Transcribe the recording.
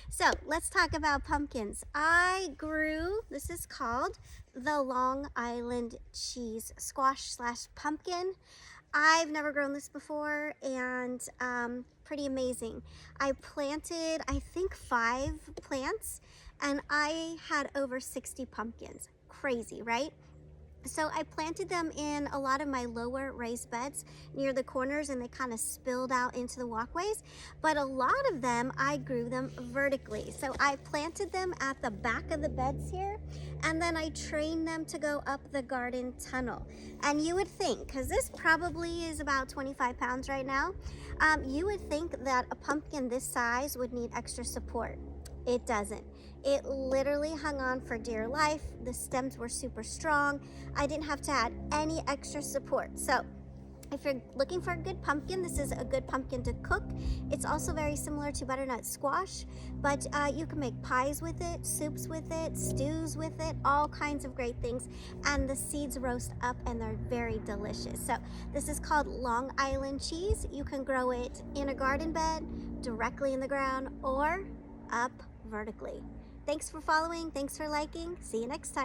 So let's talk about pumpkins. I grew, this is called the Long Island cheese squash slash pumpkin. I've never grown this before, and pretty amazing. I planted, I think 5 plants, and I had over 60 pumpkins. Crazy, right? So I planted them in a lot of my lower raised beds near the corners, and they kind of spilled out into the walkways. But a lot of them, I grew them vertically. So I planted them at the back of the beds here, and then I trained them to go up the garden tunnel. And you would think, because this probably is about 25 pounds right now, you would think that a pumpkin this size would need extra support. It doesn't. It literally hung on for dear life. The stems were super strong. I didn't have to add any extra support. So if you're looking for a good pumpkin, this is a good pumpkin to cook. It's also very similar to butternut squash, but you can make pies with it, soups with it, stews with it, all kinds of great things. And the seeds roast up and they're very delicious. So this is called Long Island cheese. You can grow it in a garden bed, directly in the ground, or up vertically. Thanks for following. Thanks for liking. See you next time.